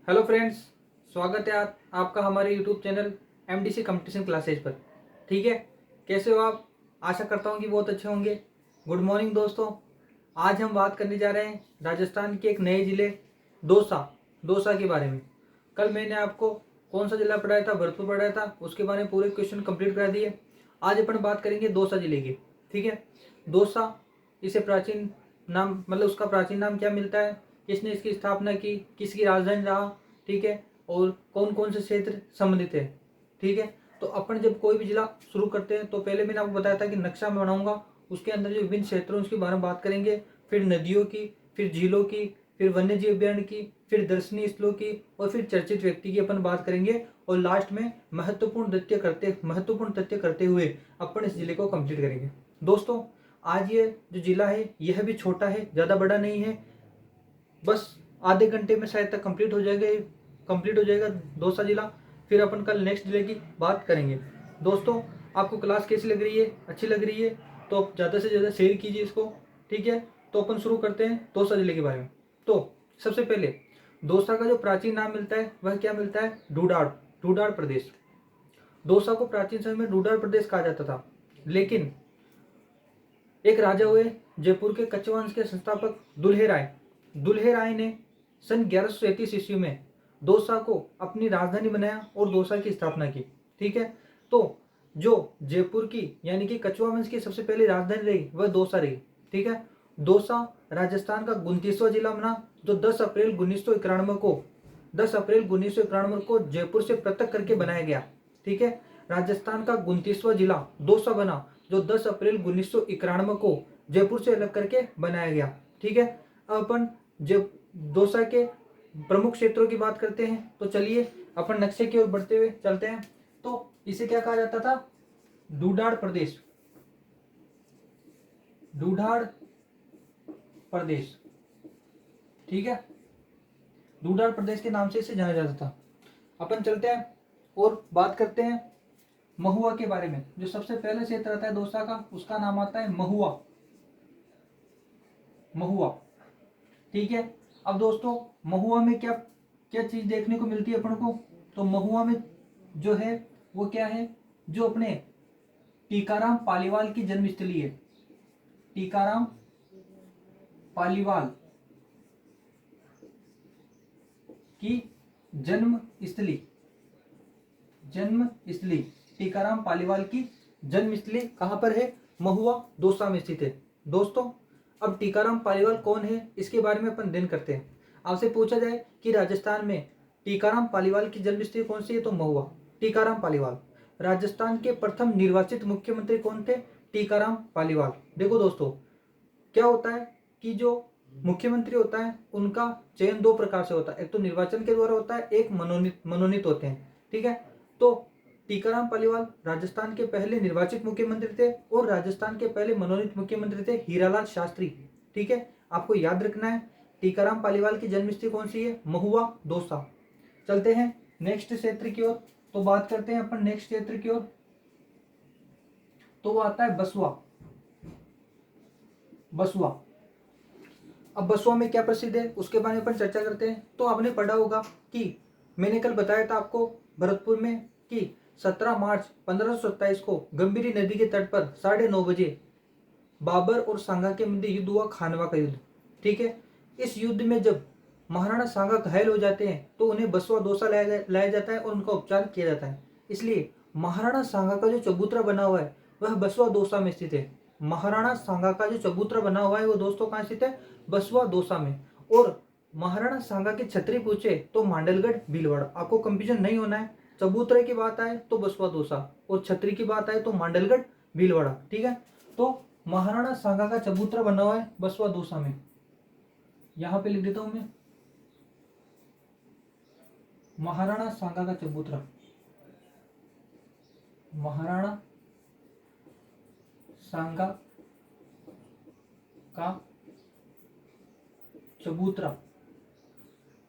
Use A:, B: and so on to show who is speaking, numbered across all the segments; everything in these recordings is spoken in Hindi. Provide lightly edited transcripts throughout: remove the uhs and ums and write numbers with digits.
A: हेलो फ्रेंड्स, स्वागत है आपका हमारे YouTube channel MDC competition classes पर। ठीक है, कैसे हो आप? आशा करता हूँ कि बहुत अच्छे होंगे। गुड मॉर्निंग दोस्तों। आज हम बात करने जा रहे हैं राजस्थान के एक नए ज़िले दौसा के बारे में। कल मैंने आपको कौन सा जिला पढ़ाया था, भरतपुर पढ़ाया था, उसके बारे में पूरे क्वेश्चन कंप्लीट करा दिए। आज अपन बात करेंगे दौसा जिले की। ठीक है, दौसा, इसे प्राचीन नाम मतलब उसका प्राचीन नाम क्या मिलता है, किसने इसकी स्थापना की, किसकी राजधानी रहा, ठीक है, और कौन कौन से क्षेत्र संबंधित है। ठीक है, तो अपन जब कोई भी जिला शुरू करते हैं तो पहले मैंने आपको बताया था कि नक्शा मैं बनाऊंगा, उसके अंदर जो विभिन्न क्षेत्रों उसके बारे में बात करेंगे, फिर नदियों की, फिर झीलों की, फिर वन्य जीव अभ्यारण्य की, फिर दर्शनीय स्थलों की, और फिर चर्चित व्यक्ति की अपन बात करेंगे। और लास्ट में महत्वपूर्ण तथ्य करते हुए अपन इस जिले को कंप्लीट करेंगे। दोस्तों, आज ये जो जिला है यह भी छोटा है, ज़्यादा बड़ा नहीं है, बस आधे घंटे में शायद तक कंप्लीट हो जाएगा दौसा जिला। फिर अपन कल नेक्स्ट जिले की बात करेंगे। दोस्तों, आपको क्लास कैसी लग रही है? अच्छी लग रही है तो आप ज़्यादा से ज़्यादा शेयर कीजिए इसको। ठीक है, तो अपन शुरू करते हैं दौसा जिले के बारे में। तो सबसे पहले दौसा का जो प्राचीन नाम मिलता है वह क्या मिलता है? डूडाड़ प्रदेश। दौसा को प्राचीन समय में डूडाड़ प्रदेश कहा जाता था, लेकिन एक राजा हुए जयपुर के कच्छवाह वंश के संस्थापक दुल्हे राय ने सन 1137 ईस्वी में दौसा को अपनी राजधानी बनाया और दौसा की स्थापना की। ठीक है, तो जो जयपुर की यानी कि कच्छवाह वंश की सबसे पहली राजधानी रही वह दौसा रही। ठीक है, दौसा राजस्थान का 29वां जिला बना, जो 10 अप्रैल 1991 को जयपुर से पृथक करके बनाया गया। ठीक है, राजस्थान का 29वां जिला दौसा बना, जो 10 अप्रैल 1991 को जयपुर से अलग करके बनाया गया। ठीक है, अब अपन जब दौसा के प्रमुख क्षेत्रों की बात करते हैं तो चलिए अपन नक्शे की ओर बढ़ते हुए चलते हैं। तो इसे क्या कहा जाता था? डूडाड़ प्रदेश। ठीक है, डूडाड़ प्रदेश के नाम से इसे जाना जाता था। अपन चलते हैं और बात करते हैं महुआ के बारे में। जो सबसे पहले क्षेत्र आता है दौसा का, उसका नाम आता है महुआ। ठीक है, अब दोस्तों महुआ में क्या क्या चीज देखने को मिलती है अपन को? तो महुआ में जो है वो क्या है, जो अपने टीकाराम पालीवाल की जन्मस्थली है। टीकाराम पालीवाल की जन्मस्थली टीकाराम पालीवाल की जन्मस्थली कहां पर है? महुआ, दौसा में स्थित है। दोस्तों, अब टीकाराम पालीवाल कौन है इसके बारे में अपन दिन करते हैं। आपसे पूछा जाए कि राजस्थान में टीकाराम पालीवाल की जन्मस्थली कौन सी है, तो महुआ। टीकाराम पालीवाल। राजस्थान के प्रथम निर्वाचित मुख्यमंत्री कौन थे? टीकाराम पालीवाल। देखो दोस्तों, क्या होता है कि जो मुख्यमंत्री होता है उनका चयन दो प्रकार से होता है, एक तो निर्वाचन के द्वारा होता है, एक मनोनीत होते हैं। ठीक है, तो टीकाराम पालीवाल राजस्थान के पहले निर्वाचित मुख्यमंत्री थे और राजस्थान के पहले मनोनीत मुख्यमंत्री थे हीरालाल शास्त्री। ठीक है, आपको याद रखना है टीकाराम पालीवाल की जन्मस्थली कौन सी है? महुआ, दौसा। चलते हैं नेक्स्ट क्षेत्र की ओर। तो बात करते हैं अपन नेक्स्ट क्षेत्र की ओर, तो वो आता है बसुआ। अब बसुआ में क्या प्रसिद्ध है उसके बारे में अपन चर्चा करते हैं। तो आपने पढ़ा होगा कि मैंने कल बताया था आपको भरतपुर में कि 17 मार्च 1527 को गंभीरी नदी के तट पर 9:30 बजे बाबर और सांगा के मध्य युद्ध हुआ, खानवा का युद्ध। ठीक है, इस युद्ध में जब महाराणा सांगा घायल हो जाते हैं तो उन्हें बसुआ दौसा लाया जाता है और उनका उपचार किया जाता है। इसलिए महाराणा सांगा का जो चबूतरा बना हुआ है वह बसुआ दौसा में स्थित है। महाराणा सांगा का जो चबूतरा बना हुआ है वो दोस्तों कहाँ स्थित है? बसुआ दौसा में। और महाराणा सांगा की छतरी पूछे तो मांडलगढ़ भीलवाड़ा। आपको कंफ्यूजन नहीं होना है, चबूतरे की बात आए तो बसुआ दौसा और छतरी की बात आए तो मांडलगढ़ भीलवाड़ा। ठीक है, तो महाराणा सांगा का चबूतरा बना हुआ है बसुआ दौसा में। यहां पे लिख देता हूं मैं, महाराणा सांगा का चबूतरा। महाराणा सांगा का चबूतरा।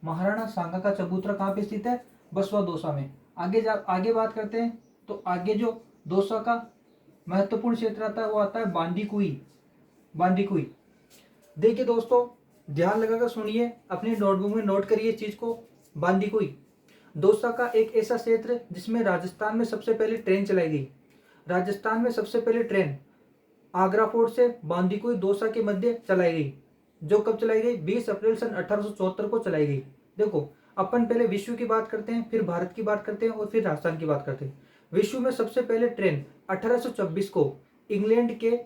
A: महाराणा सांगा का चबूतरा कहां पे स्थित है? बसुआ दौसा में। आगे बात करते हैं। तो आगे जो दौसा का महत्वपूर्ण क्षेत्र आता है वो आता है बांदीकुई। देखिए दोस्तों, ध्यान लगाकर सुनिए, अपनी नोटबुक में नोट करिए इस चीज को। बांदीकुई दौसा का एक ऐसा क्षेत्र जिसमें राजस्थान में सबसे पहले ट्रेन चलाई गई। राजस्थान में सबसे पहले ट्रेन आगरा फोर्ट से बांदीकुई दौसा के मध्य चलाई गई, जो कब चलाई गई? 20 अप्रैल सन 1874 को चलाई गई। देखो, अपन पहले विश्व की बात करते हैं, फिर भारत की बात करते हैं और फिर राजस्थान की बात करते हैं। विश्व में सबसे पहले ट्रेन 1826 को इंग्लैंड के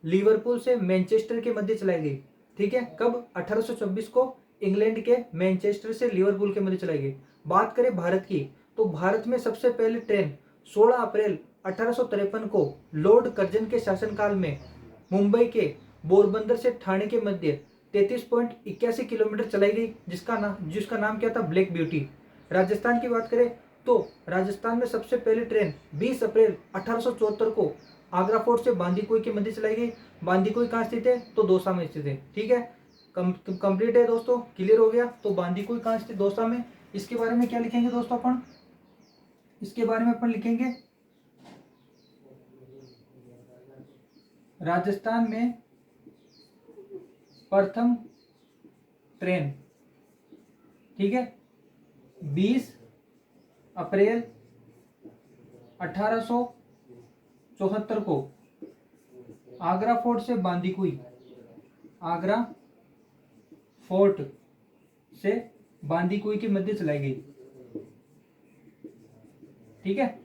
A: लिवरपूल से मैनचेस्टर के मध्य चलाई गई। ठीक है, कब? 1826 को इंग्लैंड के मैनचेस्टर से लिवरपूल के मध्य चलाई गई। बात करें भारत की, तो भारत में सबसे पहले ट्रेन 16 अप्रैल 1853 को लॉर्ड कर्जन के शासनकाल में मुंबई के पोरबंदर से ठाणे के मध्य 33.81 किलोमीटर चलाई गई, जिसका नाम क्या था? Black beauty. राजस्थान की बात करें तो राजस्थान में सबसे पहले ट्रेन 20 अप्रैल 1874 को आगरा फोर्ट से बांदीकुई के मध्य चलाई गई। बांदीकुई कहाँ स्थित है? तो दौसा में स्थित है। ठीक है, कंप्लीट है दोस्तों, क्लियर हो गया। तो बांदीकुई कहाँ स्थित? दौसा में। इसके बारे में क्या लिखेंगे दोस्तों अपन? इसके बारे में अपन लिखेंगे राजस्थान में प्रथम ट्रेन। ठीक है, 20 अप्रैल 1874 को आगरा फोर्ट से बांदीकुई, आगरा फोर्ट से बांदीकुई के मध्य चलाई गई। ठीक है,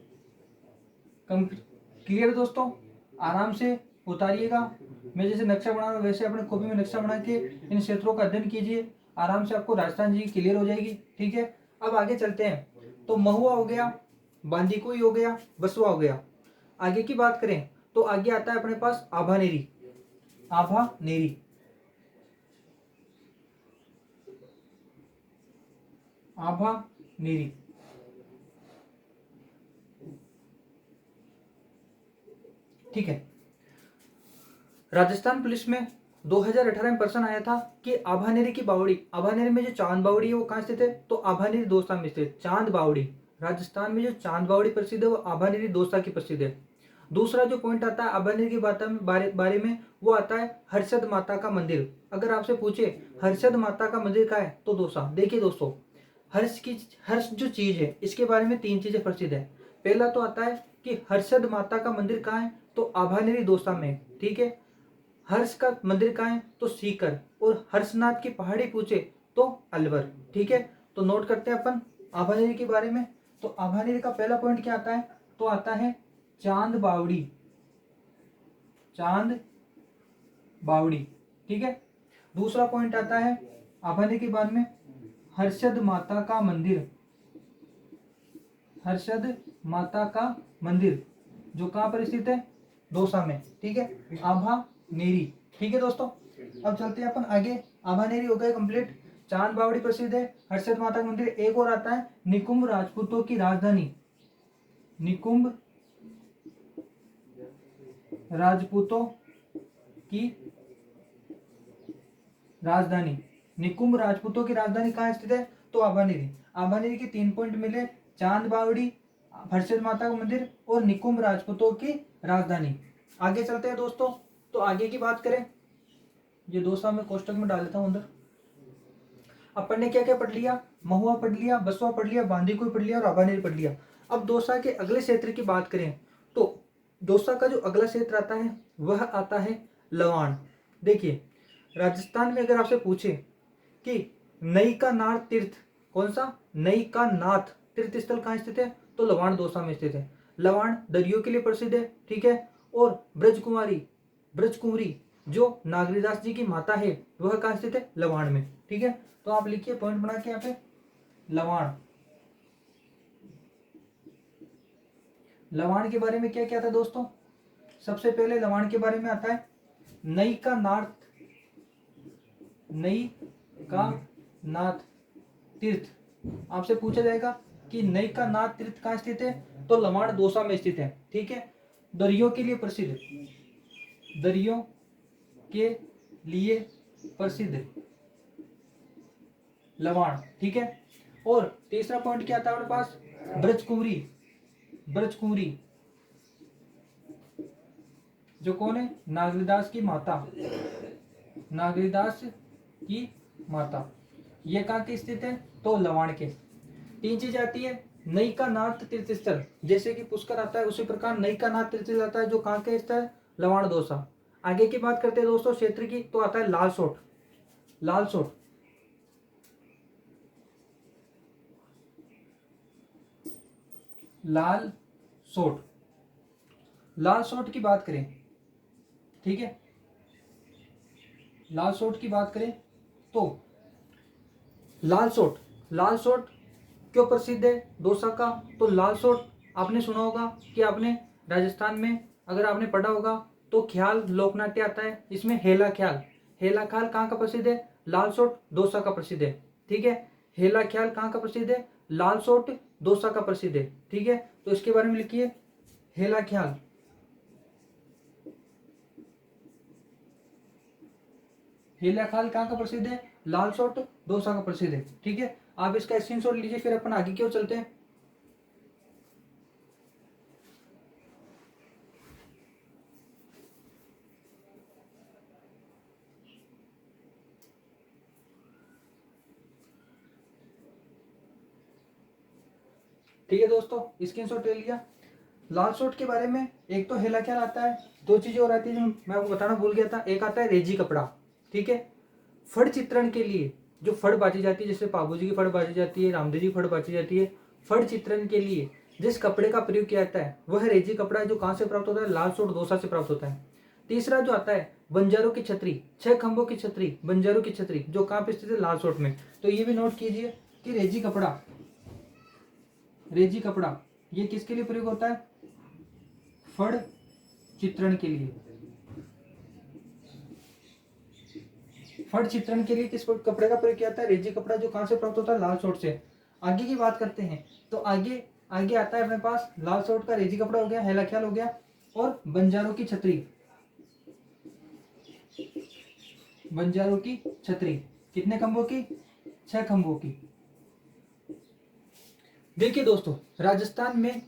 A: क्लियर दोस्तों? आराम से उतारिएगा। मैं जैसे नक्शा बना रहा हूं वैसे अपने कॉपी में नक्शा बना के इन क्षेत्रों का अध्ययन कीजिए। आराम से आपको राजस्थान जी क्लियर हो जाएगी। ठीक है, अब आगे चलते हैं। तो महुआ हो गया, बांदीकुई हो गया, बसवा हो गया। आगे की बात करें तो आगे आता है अपने पास आभानेरी। आभानेरी, आभानेरी। ठीक है, राजस्थान पुलिस में 2018 में प्रश्न आया था कि आभानेरी की बावड़ी, आभानेरी में जो चांद बावड़ी है वो कहाँ स्थित है? तो आभानेरी दौसा में स्थित। चांद बावड़ी, राजस्थान में जो चांद बावड़ी प्रसिद्ध है वो आभानेरी दौसा की प्रसिद्ध है। दूसरा जो पॉइंट आता है आभानेरी की बारे में, वो आता है हर्षद माता का मंदिर। अगर आपसे पूछे हर्षद माता का मंदिर कहाँ है? तो दौसा। देखिए दोस्तों, हर्ष जो चीज है इसके बारे में 3 चीजें प्रसिद्ध है। पहला तो आता है कि हर्षद माता का मंदिर कहाँ है? तो आभानेरी दौसा में। ठीक है, हर्ष का मंदिर कहाँ है? तो सीकर। और हर्षनाथ की पहाड़ी पूछे तो अलवर। ठीक है, तो नोट करते हैं अपन आभानेरी के बारे में। तो आभानेरी का पहला पॉइंट क्या आता है? तो आता है चांद बावड़ी, चांद बावड़ी। ठीक है, दूसरा पॉइंट आता है आभानेरी के बाद में हर्षद माता का मंदिर, हर्षद माता का मंदिर जो कहाँ पर स्थित है? दौसा में। ठीक है, आभानेरी। ठीक है दोस्तों, अब चलते हैं अपन आगे। आभानेरी हो गए कंप्लीट, चांद बावड़ी प्रसिद्ध है, हर्षद माता का मंदिर। एक और आता है निकुंभ राजपूतों की राजधानी, निकुंभ राजपूतों की राजधानी। निकुंभ राजपूतों की राजधानी कहाँ स्थित है? तो आभानेरी। आभानेरी के 3 पॉइंट मिले, चांद बावड़ी, हर्षद माता का मंदिर और निकुंभ राजपूतों की राजधानी। आगे चलते हैं दोस्तों। तो आगे की बात करें, ये दौसा में कोष्टक में डाल देता हूं अंदर। अपन ने क्या क्या पढ़ लिया? महुआ पढ़ लिया, बसवा पढ़ लिया, बांदीकुई पढ़ लिया और आभानेरी पढ़ लिया। अब दौसा के अगले क्षेत्र की बात करें तो दौसा का जो अगला क्षेत्र आता है वह आता है लवाण। देखिए, राजस्थान में अगर आपसे पूछे कि नई का नाथ तीर्थ, कौन सा? नई का नाथ तीर्थ स्थल कहाँ स्थित है? तो लवाण दौसा में स्थित है। लवाण दरियों के लिए प्रसिद्ध है। ठीक है, और ब्रजकुमारी जो नागरीदास जी की माता है वह कहाँ स्थित है? लवाण में। ठीक है, तो आप लिखिए पॉइंट बना के यहाँ पे लवाण। लवाण के बारे में क्या क्या था दोस्तों? सबसे पहले लवाण के बारे में आता है नई का नाथ तीर्थ। आपसे पूछा जाएगा कि नई का नाथ तीर्थ कहाँ स्थित है? तो लवाण दौसा में स्थित है। ठीक है, दरियों के लिए प्रसिद्ध, दरियों के लिए प्रसिद्ध लवाण। ठीक है, और तीसरा पॉइंट क्या था हमारे पास? ब्रजकुमारी जो कौन है? नागरीदास की माता, नागरीदास की माता। ये कहाँ के स्थित है? तो लवाण के। तीन चीजें आती है, नई का नाथ तीर्थ स्थल, जैसे कि पुष्कर आता है उसी प्रकार नई का नाथ तीर्थ स्थल आता है जो कहाँ के स्थल, लवाण दोसा। आगे की बात करते हैं दोस्तों क्षेत्र की, तो आता है लालसोट। लालसोट लाल सोट, लाल सोट की बात करें, ठीक है, लाल सोट की बात करें तो लाल सोट, लाल सोट क्यों प्रसिद्ध है डोसा का, तो लाल सोट आपने सुना होगा कि आपने राजस्थान में अगर आपने पढ़ा होगा तो ख्याल लोकनाट्य आता है, इसमें हेला ख्याल, हेला ख्याल कहाँ का प्रसिद्ध है, लाल सोट डोसा का प्रसिद्ध है, ठीक है। हेला ख्याल कहाँ का प्रसिद्ध है, लाल सोट डोसा का प्रसिद्ध है, ठीक है। तो इसके बारे में लिखिए, हेला ख्याल, हेला ख्याल कहाँ का प्रसिद्ध है, लाल सोट डोसा का प्रसिद्ध है, ठीक है। आप इसका स्क्रीनशॉट लीजिए, फिर अपन आगे क्यों चलते हैं। ठीक है दोस्तों, स्क्रीनशॉट ले लिया। लाल शॉट के बारे में एक तो हेला ख्याल आता है, दो चीजें और आती है जो मैं आपको बताना भूल गया था, एक आता है रेजी कपड़ा, ठीक है। फड़ चित्रण के लिए जो फड़ बाजी जाती है, जैसे पाबूजी की फड़ बाजी जाती है, रामदेव जी की फड़ बाजी जाती है, फड़ चित्रण के लिए जिस कपड़े का प्रयोग किया जाता है वह रेजी कपड़ा है, जो कहाँ से प्राप्त होता है, लाल शॉट दोसा से प्राप्त होता है। तीसरा जो आता है बंजारों की छतरी, 6 खंभों की छतरी, बंजारों की छतरी, जो कहाँ पे स्थित है, लाल शॉट में। तो ये भी नोट कीजिए कि रेजी कपड़ा, रेजी कपड़ा ये किसके लिए प्रयोग होता है, फड़ चित्रण के लिए। फड़ चित्रण के लिए किस कपड़े का प्रयोग किया जाता है, रेजी कपड़ा, जो कहां से प्राप्त होता है, लाल सोट से। आगे की बात करते हैं तो आगे आगे आता है अपने पास लाल सोट का रेजी कपड़ा हो गया, हेला ख्याल हो गया, और बंजारों की छतरी, बंजारों की छतरी कितने खंभों की, 6 खंभों की। देखिए दोस्तों, राजस्थान में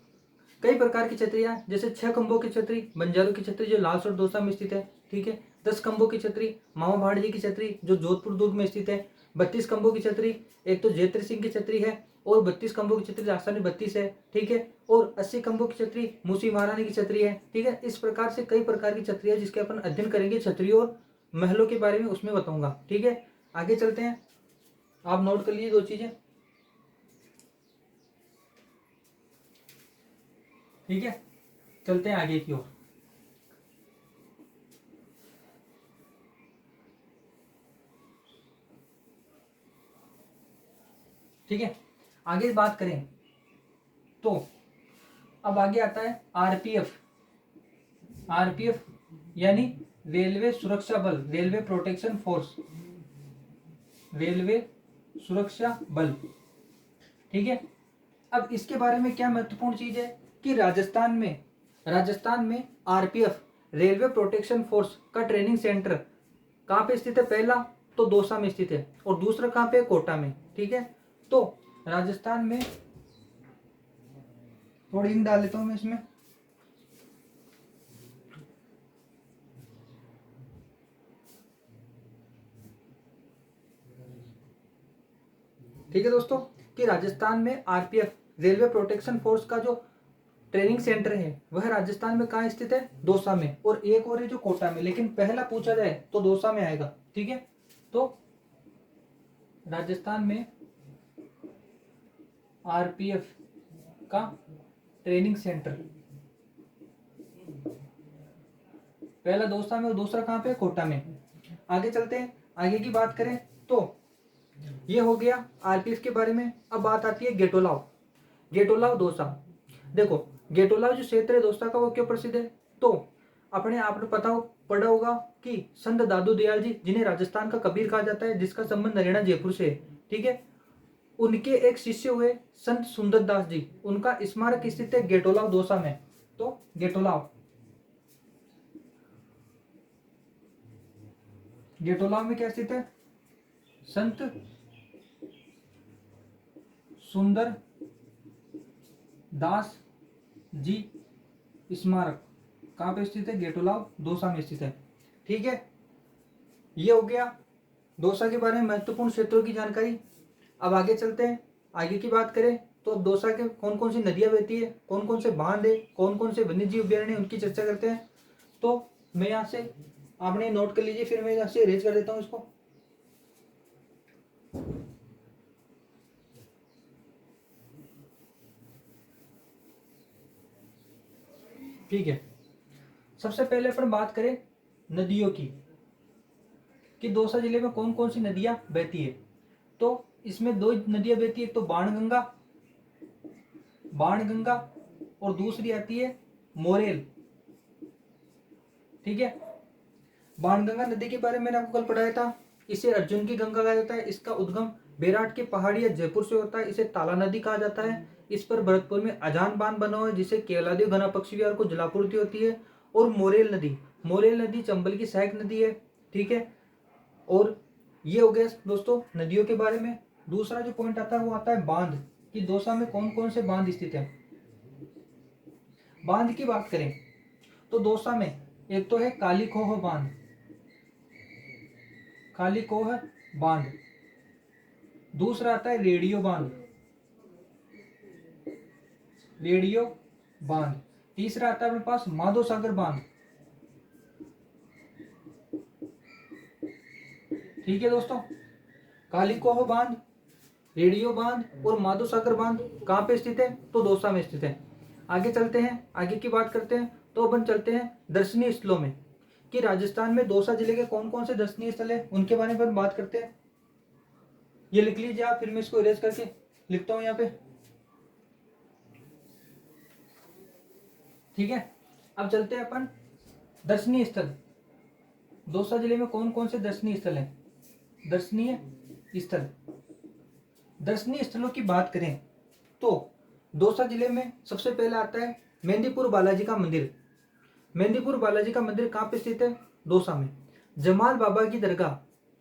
A: कई प्रकार की छतरियां, जैसे 6 खंभों की छतरी, बंजारों की छतरी जो लाल सोट दौसा में स्थित है, ठीक है। 10 खंभों की छतरी मामा भाड़जी की छतरी जो जोधपुर दुर्ग में स्थित है। 32 खंभों की छतरी एक तो जयत्र सिंह की छतरी है, और 32 खंभों की छतरी राजस्थान में 32 है, ठीक है। और 80 खंभों की छतरी मूसी महारानी की छतरी है, ठीक है। इस प्रकार से कई प्रकार की छतरी है जिसके अपन अध्ययन करेंगे, छतरियों और महलों के बारे में उसमें बताऊंगा, ठीक है। आगे चलते हैं, आप नोट कर लीजिए दो चीजें, ठीक है। चलते हैं आगे की ओर। ठीक है, आगे बात करें तो अब आगे आता है आरपीएफ, आरपीएफ यानी रेलवे सुरक्षा बल, रेलवे प्रोटेक्शन फोर्स, रेलवे सुरक्षा बल, ठीक है। अब इसके बारे में क्या महत्वपूर्ण चीज है कि राजस्थान में आरपीएफ रेलवे प्रोटेक्शन फोर्स का ट्रेनिंग सेंटर कहाँ पे स्थित है, पहला तो दौसा में स्थित है, और दूसरा कहाँ पे, कोटा में, ठीक है। तो राजस्थान में थोड़ी हिंट डाल लेता हूं मैं इसमें, ठीक है दोस्तों, कि राजस्थान में आरपीएफ रेलवे प्रोटेक्शन फोर्स का जो ट्रेनिंग सेंटर है वह राजस्थान में कहाँ स्थित है, दौसा में, और एक और है जो कोटा में, लेकिन पहला पूछा जाए तो दौसा में आएगा, ठीक है। तो राजस्थान में आरपीएफ का ट्रेनिंग सेंटर पहला दौसा में और दूसरा कहाँ पे, कोटा में। आगे चलते हैं, आगे की बात करें तो ये हो गया आरपीएफ के बारे में। अब बात आती है गेटोलाव, गेटोलाव दौसा। देखो, गेटोलाव जो क्षेत्र है दौसा का वो क्यों प्रसिद्ध है, तो अपने आपने पढ़ा होगा कि संत दादू दयाल जी, जिन्हें राजस्थान का कबीर कहा जाता है, जिसका संबंध हरियाणा जयपुर से है, ठीक है। उनके एक शिष्य हुए संत सुंदर दास जी, उनका स्मारक स्थित है गेटोलाव दौसा में। तो गेटोलाव, गेटोलाव में क्या स्थित है, संत सुंदर दास जी स्मारक कहाँ पे स्थित है, गेटोलाव दौसा में स्थित है, ठीक है। ये हो गया दौसा के बारे में महत्वपूर्ण क्षेत्रों की जानकारी। अब आगे चलते हैं, आगे की बात करें तो दौसा के कौन कौन सी नदियां बहती है, कौन कौन से बांध है, कौन कौन से वन्यजीव अभ्यारण्य उनकी चर्चा करते हैं। तो मैं यहाँ से, आपने नोट कर लीजिए, फिर मैं यहाँ से इरेज कर देता हूँ इसको। ठीक है, सबसे पहले अपन बात करें नदियों की कि दौसा जिले में कौन कौन सी नदियां बहती है। तो इसमें दो नदियां बहती है, एक तो बाणगंगा, बाणगंगा, और दूसरी आती है मोरेल। ठीक है, बाणगंगा नदी के बारे में मैंने आपको कल पढ़ाया था। इसे अर्जुन की गंगा कहा जाता है। इसका उद्गम बेराट की पहाड़ी या जयपुर से होता है। इसे ताला नदी कहा जाता है। इस पर भरतपुर में अजान बांध बना हुआ है जिसे केवलादेव घना पक्षी विहार को जलापूर्ति होती है। और मोरेल नदी, मोरेल नदी चंबल की सहायक नदी है। ठीक है, और ये हो गया दोस्तों नदियों के बारे में। दूसरा जो पॉइंट आता है वो आता है बांध, कि दौसा में कौन कौन से बांध स्थित है। बांध की बात करें तो दौसा में एक तो है काली खोह बांध, काली कोह बांध। दूसरा आता है रेडियो बांध, रेडियो बांध। तीसरा आता है अपने पास माधो सागर बांध। ठीक है दोस्तों, काली कोह बांध, रेडियो बांध और माधो सागर बांध कहाँ पे स्थित है, तो दौसा में स्थित है। आगे चलते हैं, आगे की बात करते हैं। तो अपन चलते हैं दर्शनीय स्थलों में, कि राजस्थान में दौसा जिले के कौन कौन से दर्शनीय स्थल है उनके बारे में अपन बात करते हैं। ये लिख लीजिए आप, फिर मैं इसको इरेज करके लिखता हूं यहाँ पे। ठीक है, अब चलते हैं अपन दर्शनीय स्थल। दौसा जिले में कौन कौन से दर्शनीय स्थल हैं। दर्शनीय स्थल, दर्शनीय स्थलों की बात करें तो दौसा जिले में सबसे पहले आता है मेहंदीपुर बालाजी का मंदिर। मेहंदीपुर बालाजी का मंदिर कहाँ पे स्थित है, दौसा में। जमाल बाबा की दरगाह,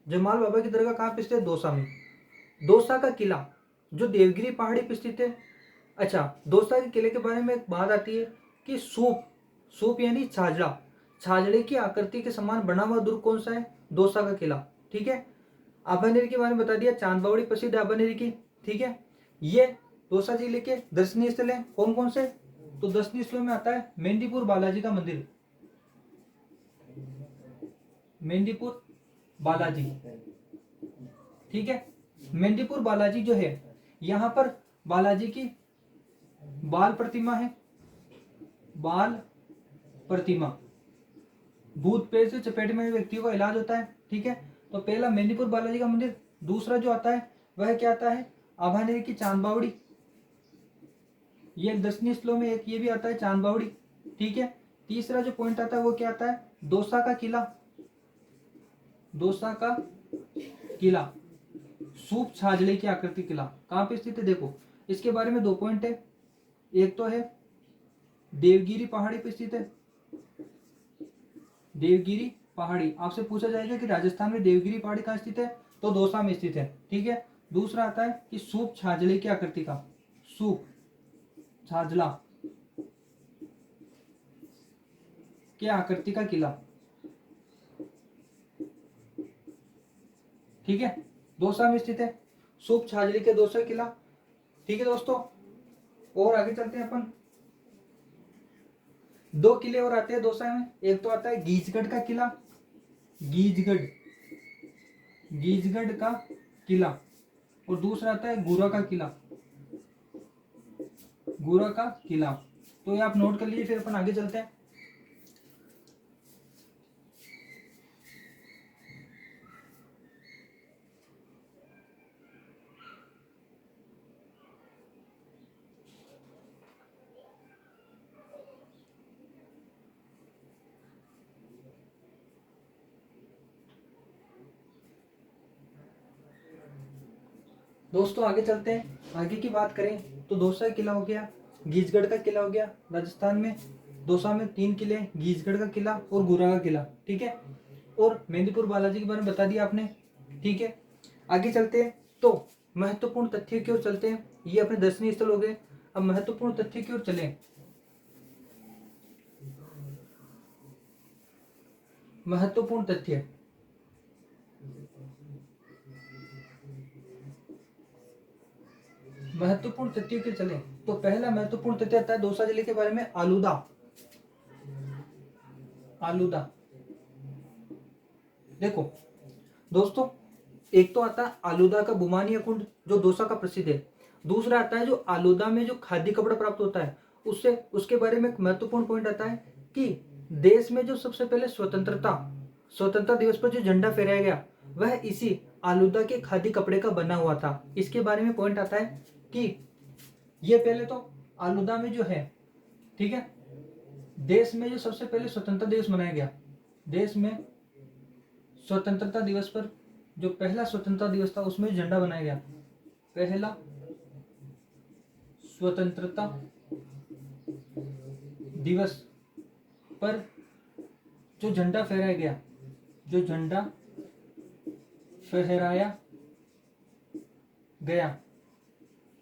A: जमाल बाबा की दरगाह कहाँ पे स्थित है, दौसा में। दौसा का किला जो देवगिरी पहाड़ी पे स्थित है। अच्छा, दौसा के किले के बारे में एक बात आती है कि सूप, सूप यानी छाजड़ा, छाजड़े की आकृति के समान बना हुआ दुर्ग कौन सा है, दौसा का किला। ठीक है, आभानेरी के बारे में बता दिया, चांदबावड़ी प्रसिद्ध आभानेरी की। ठीक है, ये दौसा जिले के दर्शनीय स्थल है कौन कौन से, तो दर्शनीय स्थलों में आता है मेहंदीपुर बालाजी का मंदिर, मेहंदीपुर बालाजी। ठीक है, मेहंदीपुर बालाजी जो है, यहाँ पर बालाजी की बाल प्रतिमा है, बाल प्रतिमा। भूत प्रेत से चपेट में व्यक्तियों का इलाज होता है। ठीक है, तो पहला मेहंदीपुर बालाजी का मंदिर। दूसरा जो आता है वह क्या आता है, आभानेरी की चांदबावड़ी, ये दर्शनीय स्थलों में एक ये भी आता है चांदबावड़ी। ठीक है, तीसरा जो पॉइंट आता है वो क्या आता है, दौसा का किला, दौसा का किला, सूप छाजड़े की आकृति किला कहाँ पे स्थित है, देखो इसके बारे में दो पॉइंट है। एक तो है देवगिरी पहाड़ी पे स्थित है, देवगिरी पहाड़ी। आपसे पूछा जाएगा कि राजस्थान में देवगिरी पहाड़ी कहाँ स्थित है, तो दौसा में स्थित है। ठीक है, दूसरा आता है कि सूप छाजड़े की आकृति का, सूप छाजला के आकृति का किला। ठीक है, दौसा में स्थित है, सूप छाजली के दौसा किला। ठीक है दोस्तों, और आगे चलते हैं अपन। दो किले और आते हैं दौसा में, एक तो आता है गीजगढ़ का किला, गीजगढ़, गीजगढ़ का किला, और दूसरा आता है गुरा का किला, गुरा का किला। तो ये आप नोट कर लीजिए, फिर अपन आगे चलते हैं। दोस्तों आगे चलते हैं, आगे की बात करें तो दौसा किला हो गया, गीजगढ़ का किला हो गया। राजस्थान में दौसा में तीन किले, गीजगढ़ का किला और गुरा का किला। ठीक है, और मेहंदीपुर बालाजी के बारे में बता दिया आपने। ठीक है, आगे चलते हैं तो महत्वपूर्ण तथ्य की ओर चलते हैं। ये अपने दर्शनीय स्थल हो गए, अब महत्वपूर्ण तथ्य की ओर चलें। महत्वपूर्ण तथ्य, महत्वपूर्ण तथ्यों के चले तो पहला महत्वपूर्ण तथ्य आता है दौसा जिले के बारे में, आलूदा। आलूदा देखो दोस्तों, एक तो आता है आलूदा का बुमानिया कुंड जो दौसा का प्रसिद्ध है। दूसरा आता है जो आलूदा में जो खादी कपड़ा प्राप्त होता है उससे, उसके बारे में एक महत्वपूर्ण पॉइंट आता है कि देश में जो सबसे पहले स्वतंत्रता दिवस पर जो झंडा फहराया गया वह इसी आलूदा के खादी कपड़े का बना हुआ था। इसके बारे में पॉइंट आता है कि ये पहले तो आलूदा में जो है, ठीक है, देश में जो सबसे पहले स्वतंत्रता दिवस मनाया गया, देश में स्वतंत्रता दिवस पर जो पहला स्वतंत्रता दिवस था उसमें झंडा बनाया गया। पहला स्वतंत्रता दिवस पर जो झंडा फहराया गया, जो झंडा फहराया गया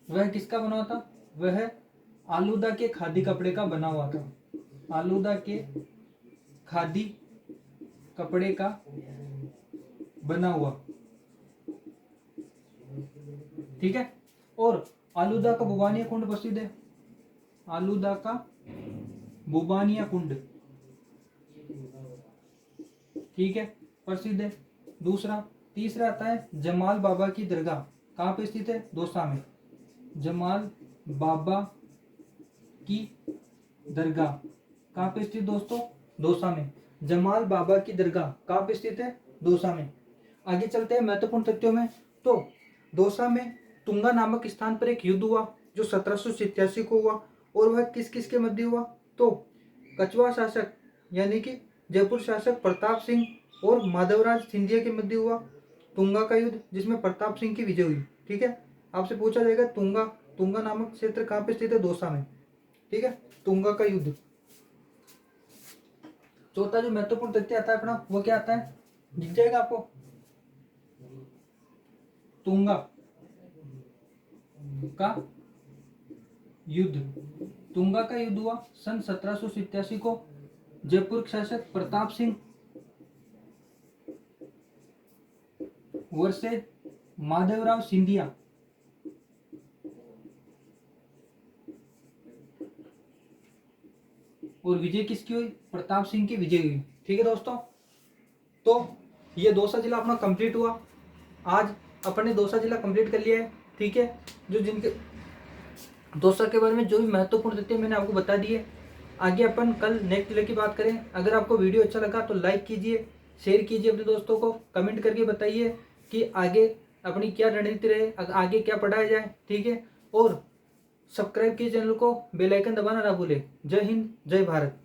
A: वह किसका बना हुआ था? वह आलूदा के खादी कपड़े का बना हुआ था। आलूदा के खादी कपड़े का बना हुआ, ठीक है। और आलूदा का बुबानिया कुंड प्रसिद्ध है। आलूदा का बुबानिया कुंड, ठीक है, प्रसिद्ध है। दूसरा, तीसरा आता है जमाल बाबा की दरगाह। कहाँ पे स्थित है? दौसा में। जमाल बाबा की दरगाह कहाँ पे स्थित दोस्तों? दौसा में। जमाल बाबा की दरगाह कहाँ पे स्थित है? दौसा में। आगे चलते हैं महत्वपूर्ण तथ्यों में। तो दौसा में तुंगा नामक स्थान पर एक युद्ध हुआ जो 1787 को हुआ। और वह किस किस के मध्य हुआ? तो कछवा शासक यानी कि जयपुर शासक प्रताप सिंह और माधवराज सिंधिया के मध्य हुआ तुंगा का युद्ध, जिसमें प्रताप सिंह की विजय हुई। ठीक है, आपसे पूछा जाएगा तुंगा नामक क्षेत्र कहाँ पे स्थित है? दौसा में। ठीक है, तुंगा का युद्ध। चौथा जो महत्वपूर्ण तथ्य आता है अपना, वो क्या आता है? दिख जाएगा आपको, तुंगा का युद्ध। तुंगा का युद्ध हुआ सन 1787 को। जयपुर शासक प्रताप सिंह वर्सेस माधवराव सिंधिया, और विजय किसकी हुई? प्रताप सिंह की विजय हुई। ठीक है दोस्तों, तो ये दौसा जिला अपना कंप्लीट हुआ। आज अपन ने दौसा जिला कंप्लीट कर लिया है। ठीक है, जो जिनके दौसा के बारे में जो भी महत्वपूर्ण तथ्य मैंने आपको बता दिए। आगे अपन कल नेक्स्ट जिले की बात करें। अगर आपको वीडियो अच्छा लगा तो लाइक कीजिए, शेयर कीजिए अपने दोस्तों को, कमेंट करके बताइए कि आगे अपनी क्या रणनीति रहे, आगे क्या पढ़ाया जाए। ठीक है, और सब्सक्राइब कीजिए चैनल को, बेल आइकन दबाना ना भूलें। जय हिंद, जय भारत।